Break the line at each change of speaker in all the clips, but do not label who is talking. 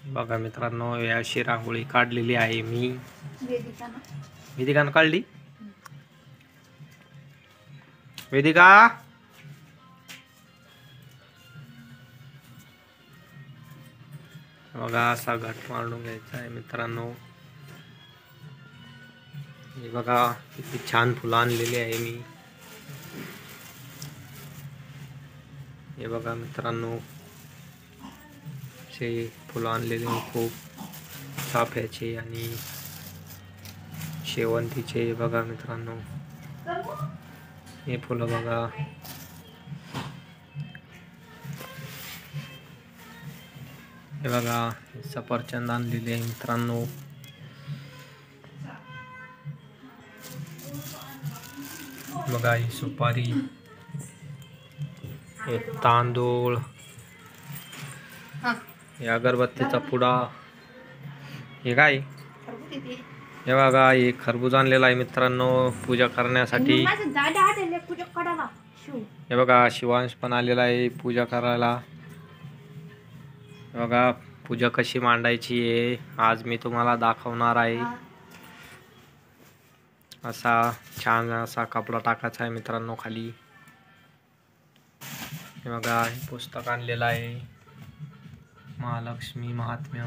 बघा मित्रांनो, अशी रांगोळी काढलेली आहे मी. वेदिकानं काढली. वेदिका, बघा असा घट मांडून घ्यायचा आहे मित्रांनो. हे बघा किती छान फुलं आणलेली आहे मी. हे बघा मित्रांनो, असे फुलं आणलेले खूप चाफ्याचे आणि शेवंतीचे. बघा मित्रांनो, हे फुलं बघा. हे बघा सफरचंद आणलेले आहे मित्रांनो. बघा ही सुपारी, हे तांदूळ, हे अगरबत्तीचा पुडा. हे काय? हे बघा हे खरबूज आणलेला आहे मित्रांनो पूजा करण्यासाठी. हे बघा शिवांश पण आलेला आहे पूजा करायला. बघा पूजा कशी मांडायची आहे आज मी तुम्हाला दाखवणार आहे. असा छान असा कपडा टाकायचा आहे मित्रांनो खाली. हे बघा हे पुस्तक आणलेलं आहे, महालक्ष्मी महात्म्य.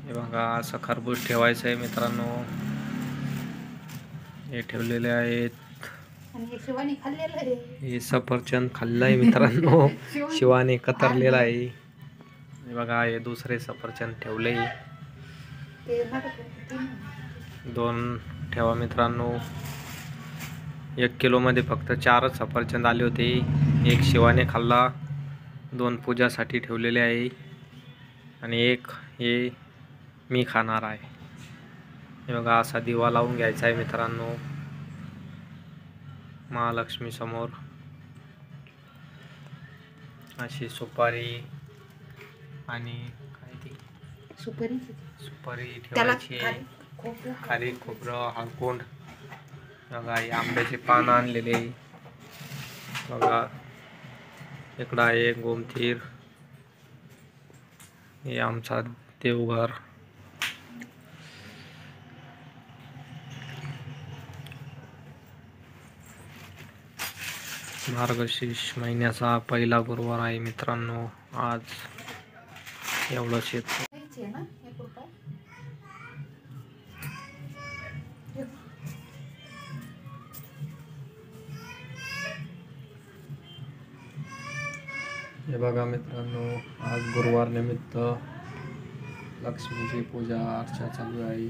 हे बघा असं खरबूज ठेवायचं आहे मित्रांनो. हे ठेवलेले आहेत. हे सफरचंद खाल्लं आहे मित्रांनो. शिवाने कतरलेला आहे. हे बघा हे दुसरे सफरचंद ठेवले. 2 ठेवा मित्रांनो. 1 किलोमध्ये फक्त 4च सफरचंद आले होते. 1 शिवाने खाल्ला, 2 पूजासाठी ठेवलेले आहे आणि 1 हे मी खाणार आहे. हे बघा असा दिवा लावून घ्यायचा आहे मित्रांनो महालक्ष्मी समोर. अशी सुपारी आणि काय ती सुपारी ठेवायची. खाली खोबरं, हळकुंड. बघा हे आंब्याचे पान आणलेले. बघा इकडं आहे गोमतीर. हे आमचा देवघर. मार्गशीर्ष महिन्याचा पहिला गुरुवार आहे मित्रांनो आज. एवढंच येतं. हे बघा मित्रांनो आज गुरुवार निमित्त लक्ष्मीची पूजा अर्चा चालू आहे.